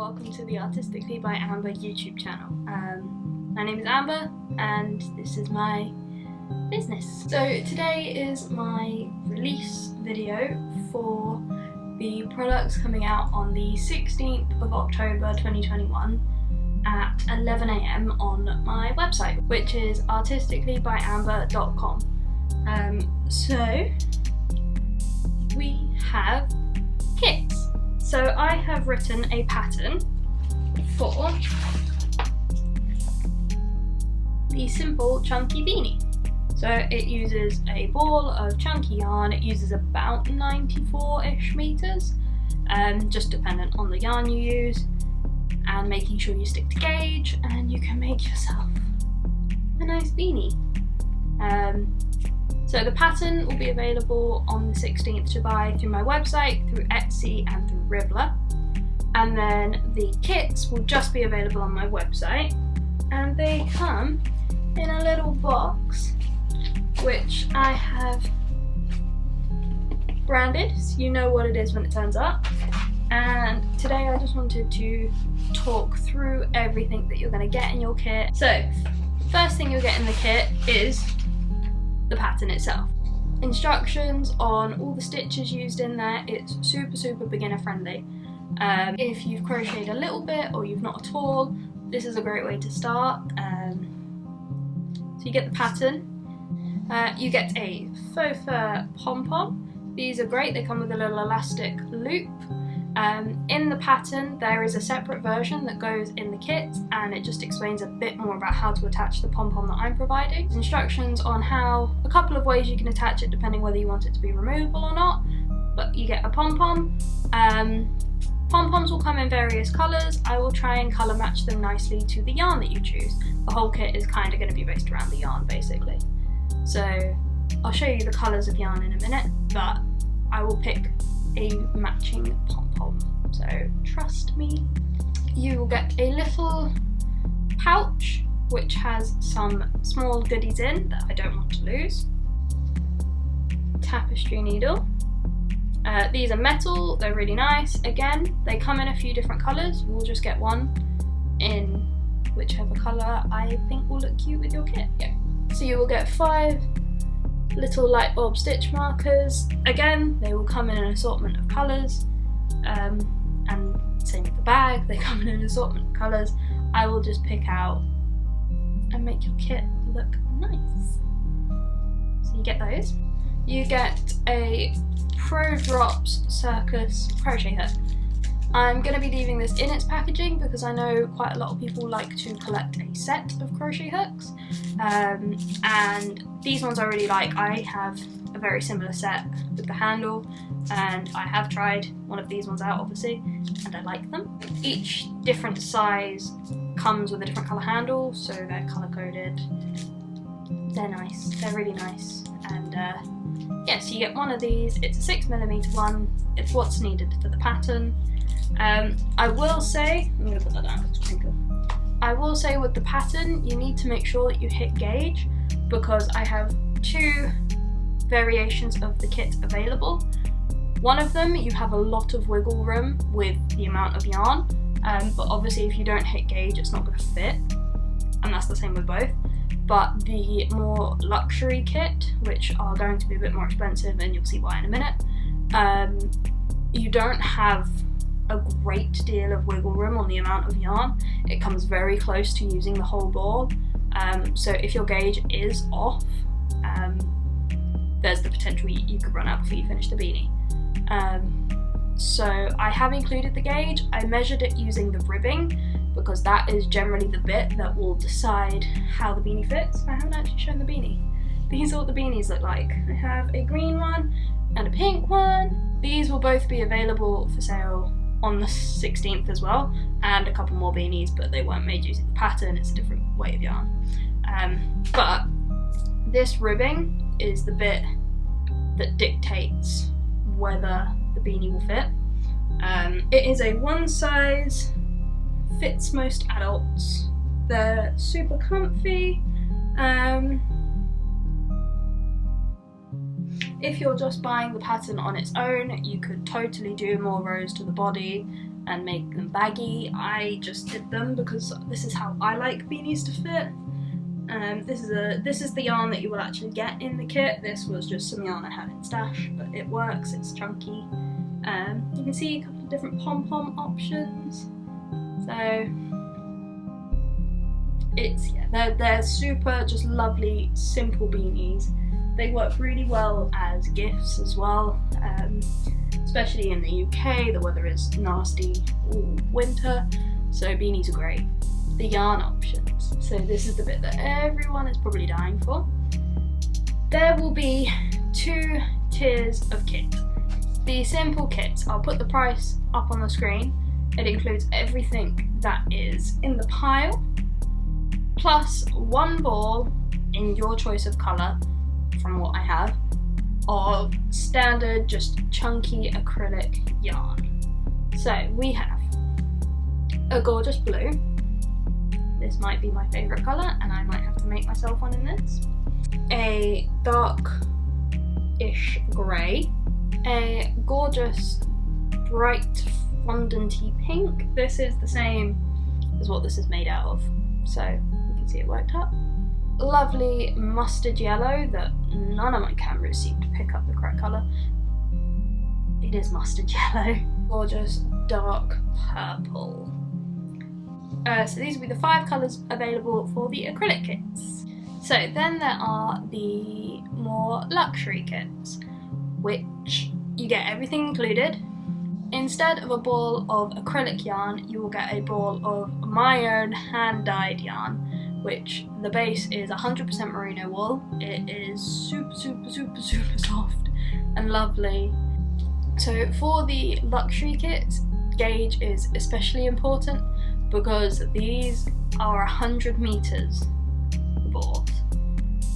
welcome to the Artistically by Amber YouTube channel. My name is Amber and this is my business. So today is my release video for the products coming out on the 16th of October 2021 at 11 AM on my website, which is artisticallybyamber.com. So we have kits. So I have written a pattern for the simple chunky beanie. So it uses a ball of chunky yarn. It uses about 94-ish meters, just dependent on the yarn you use, and making sure you stick to gauge, and you can make yourself a nice beanie. So the pattern will be available on the 16th to buy through my website, through Etsy and through Ribbler. And then the kits will just be available on my website, and they come in a little box which I have branded so you know what it is when it turns up. And today I just wanted to talk through everything that you're going to get in your kit. So first thing you'll get in the kit is the pattern itself. Instructions on all the stitches used in there. It's super beginner friendly. If you've crocheted a little bit or you've not at all, this is a great way to start. So you get the pattern. You get a faux fur pom-pom. These are great, they come with a little elastic loop. In the pattern there is a separate version that goes in the kit, and it just explains a bit more about how to attach the pom-pom that I'm providing. Instructions on a couple of ways you can attach it depending whether you want it to be removable or not, but you get a pom-pom. Pom-poms will come in various colours. I will try and colour match them nicely to the yarn that you choose. The whole kit is kind of going to be based around the yarn basically. So I'll show you the colours of yarn in a minute, but I will pick a matching pom-pom, so trust me. You will get a little pouch which has some small goodies in that I don't want to lose. Tapestry needle. These are metal, they're really nice. Again, they come in a few different colours. You will just get one in whichever colour I think will look cute with your kit. Yeah. So you will get 5 little light bulb stitch markers. Again, they will come in an assortment of colours, and same with the bag, they come in an assortment of colours. I will just pick out and make your kit look nice. So you get those. You get a Pro Drops Circus crochet hook. I'm going to be leaving this in its packaging because I know quite a lot of people like to collect a set of crochet hooks, and these ones I really like. I have a very similar set with the handle, and I have tried one of these ones out obviously, and I like them. Each different size comes with a different colour handle, so they're colour coded. They're nice, they're really nice, and yeah, so you get one of these. It's a 6mm one. It's what's needed for the pattern. I will say, I'm going to put that down, it's crinkle. I will say with the pattern, you need to make sure that you hit gauge, because I have 2 variations of the kit available. One of them, you have a lot of wiggle room with the amount of yarn, but obviously if you don't hit gauge, it's not going to fit, and that's the same with both. But the more luxury kit, which are going to be a bit more expensive, and you'll see why in a minute, you don't have a great deal of wiggle room on the amount of yarn. It comes very close to using the whole ball, so if your gauge is off, there's the potential you could run out before you finish the beanie. So I have included the gauge. I measured it using the ribbing, because that is generally the bit that will decide how the beanie fits. I haven't actually shown the beanie. These are what the beanies look like. I have a green one and a pink one. These will both be available for sale on the 16th as well, and a couple more beanies, but they weren't made using the pattern. It's a different way of yarn. But this ribbing is the bit that dictates whether the beanie will fit. It is a one size fits most adults. They're super comfy. If you're just buying the pattern on its own, you could totally do more rows to the body and make them baggy. I just did them because this is how I like beanies to fit. This is the yarn that you will actually get in the kit. This was just some yarn I had in stash, but it works, it's chunky. You can see a couple of different pom-pom options. So they're super just lovely, simple beanies. They work really well as gifts as well, especially in the UK. The weather is nasty all winter, so beanies are great. The yarn options. So this is the bit that everyone is probably dying for. There will be 2 tiers of kit. The simple kits, I'll put the price up on the screen. It includes everything that is in the pile, plus 1 ball in your choice of colour, from what I have, of standard, just chunky acrylic yarn. So we have a gorgeous blue. This might be my favourite colour, and I might have to make myself one in this. A dark-ish grey. A gorgeous bright fondanty pink. This is the same as what this is made out of, so you can see it worked up. Lovely mustard yellow that none of my cameras seem to pick up the correct colour. It is mustard yellow. Gorgeous dark purple. So these will be the 5 colours available for the acrylic kits. So then there are the more luxury kits, which you get everything included. Instead of a ball of acrylic yarn, you will get a ball of my own hand-dyed yarn, which the base is 100% merino wool. It is super soft and lovely. So for the luxury kits, gauge is especially important because these are 100 meters balls.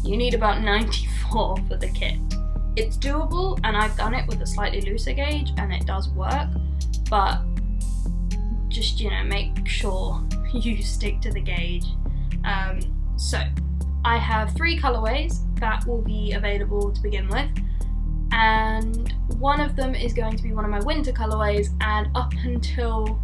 You need about 94 for the kit. It's doable, and I've done it with a slightly looser gauge and it does work, but just, you know, make sure you stick to the gauge. So I have 3 colorways that will be available to begin with, and one of them is going to be one of my winter colorways, and up until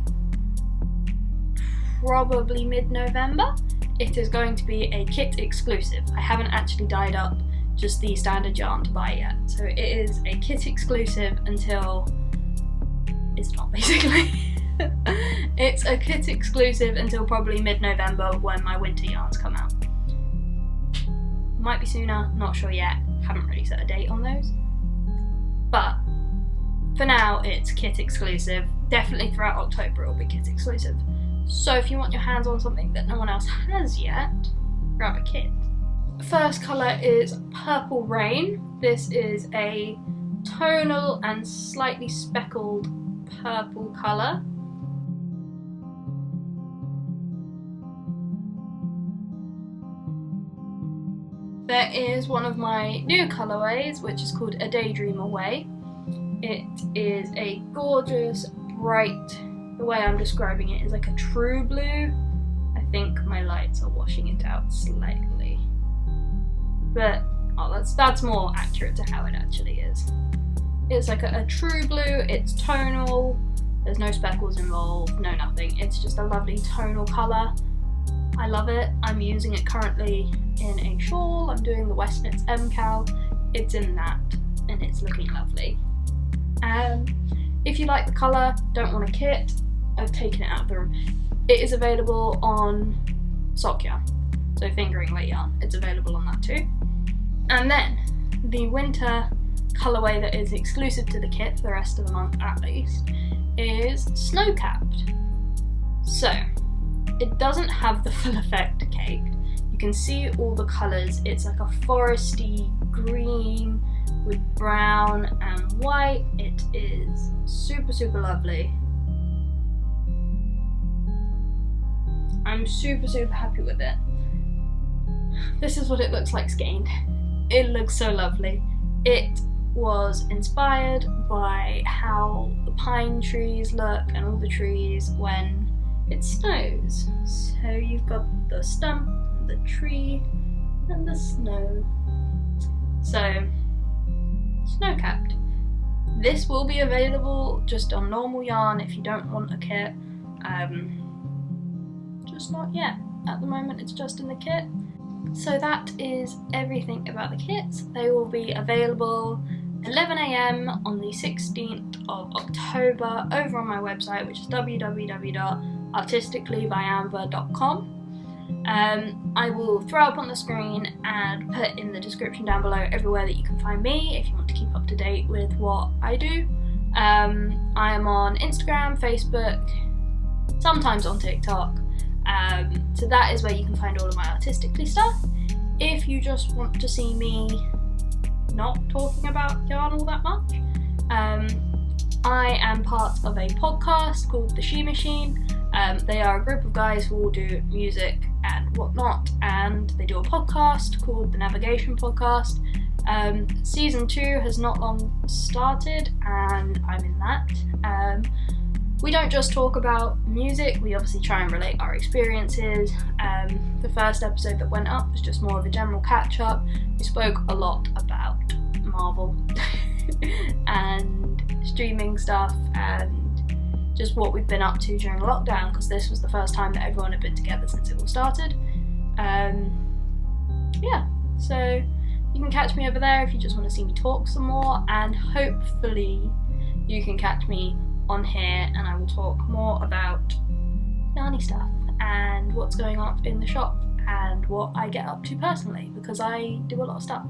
probably mid-November it is going to be a kit exclusive. I haven't actually dyed up just the standard yarn to buy yet, so it is a kit exclusive until it's not, basically. It's a kit exclusive until probably mid-November when my winter yarns come out. Might be sooner, not sure yet, haven't really set a date on those, but for now it's kit exclusive. Definitely throughout October it will be kit exclusive. So if you want your hands on something that no one else has yet, grab a kit. First colour is Purple Rain. This is a tonal and slightly speckled purple colour. There is one of my new colourways, which is called A Daydream Away. It is a gorgeous, bright, the way I'm describing it is like a true blue. I think my lights are washing it out slightly, but that's more accurate to how it actually is. It's like a true blue, it's tonal, there's no speckles involved, no nothing. It's just a lovely tonal colour. I love it. I'm using it currently in a shawl. I'm doing the Westnitz M-Cal. It's in that and it's looking lovely. If you like the colour, don't want a kit, I've taken it out of the room. It is available on sock yarn, so fingering weight yarn. It's available on that too. And then the winter colourway that is exclusive to the kit for the rest of the month at least is Snow Capped. So it doesn't have the full effect caked. You can see all the colours. It's like a foresty green with brown and white. It is super lovely. I'm super happy with it. This is what it looks like skeined. It looks so lovely. It was inspired by how the pine trees look and all the trees when it snows. So you've got the stump, the tree, and the snow. So, Snow Capped. This will be available just on normal yarn if you don't want a kit. Just not yet. At the moment it's just in the kit. So that is everything about the kits. They will be available 11 AM on the 16th of October over on my website, which is www.artisticallybyamber.com. I will throw up on the screen and put in the description down below everywhere that you can find me if you want to keep up to date with what I do. I am on Instagram, Facebook, sometimes on TikTok, so that is where you can find all of my Artistically stuff. If you just want to see me not talking about yarn all that much, I am part of a podcast called the Shimachine. They are a group of guys who all do music and whatnot, and they do a podcast called the Navigation Podcast. Season 2 has not long started and I'm in that. We don't just talk about music, we obviously try and relate our experiences. The first episode that went up was just more of a general catch up. We spoke a lot about Marvel and streaming stuff and just what we've been up to during lockdown, because this was the first time that everyone had been together since it all started. Yeah, so you can catch me over there if you just want to see me talk some more, and hopefully you can catch me on here and I will talk more about yarny stuff and what's going on in the shop and what I get up to personally, because I do a lot of stuff.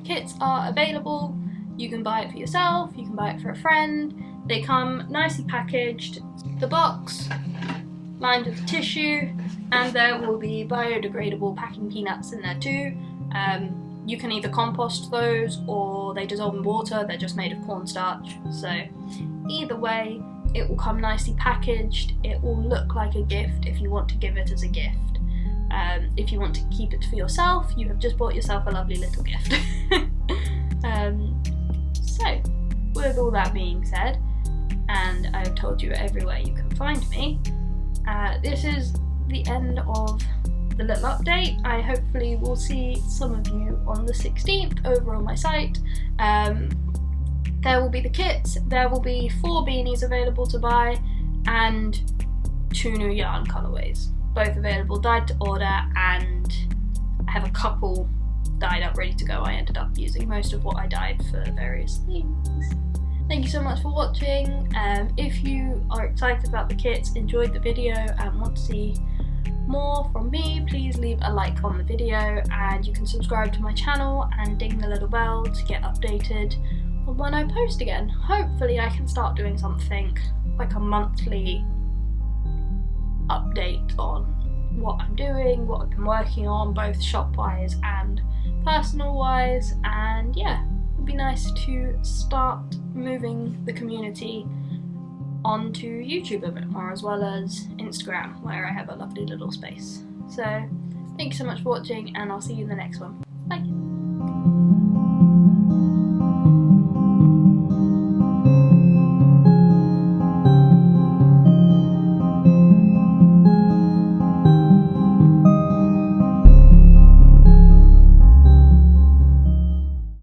Kits are available, you can buy it for yourself, you can buy it for a friend. They come nicely packaged, the box lined with tissue, and there will be biodegradable packing peanuts in there too. You can either compost those or they dissolve in water, they're just made of cornstarch. So either way, it will come nicely packaged, it will look like a gift if you want to give it as a gift. If you want to keep it for yourself, you have just bought yourself a lovely little gift. So, with all that being said, and I've told you everywhere you can find me, this is the end of the little update. I hopefully will see some of you on the 16th over on my site. There will be the kits, there will be 4 beanies available to buy, and 2 new yarn colourways, both available dyed to order, and I have a couple dyed up ready to go. I ended up using most of what I dyed for various things. Thank you so much for watching. If you are excited about the kits, enjoyed the video and want to see more from me, please leave a like on the video, and you can subscribe to my channel and ding the little bell to get updated on when I post again. Hopefully I can start doing something like a monthly update on what I'm doing, what I've been working on, both shop-wise and personal-wise, and yeah, it'd be nice to start moving the community onto YouTube a bit more, as well as Instagram, where I have a lovely little space. So thank you so much for watching, and I'll see you in the next one. Bye!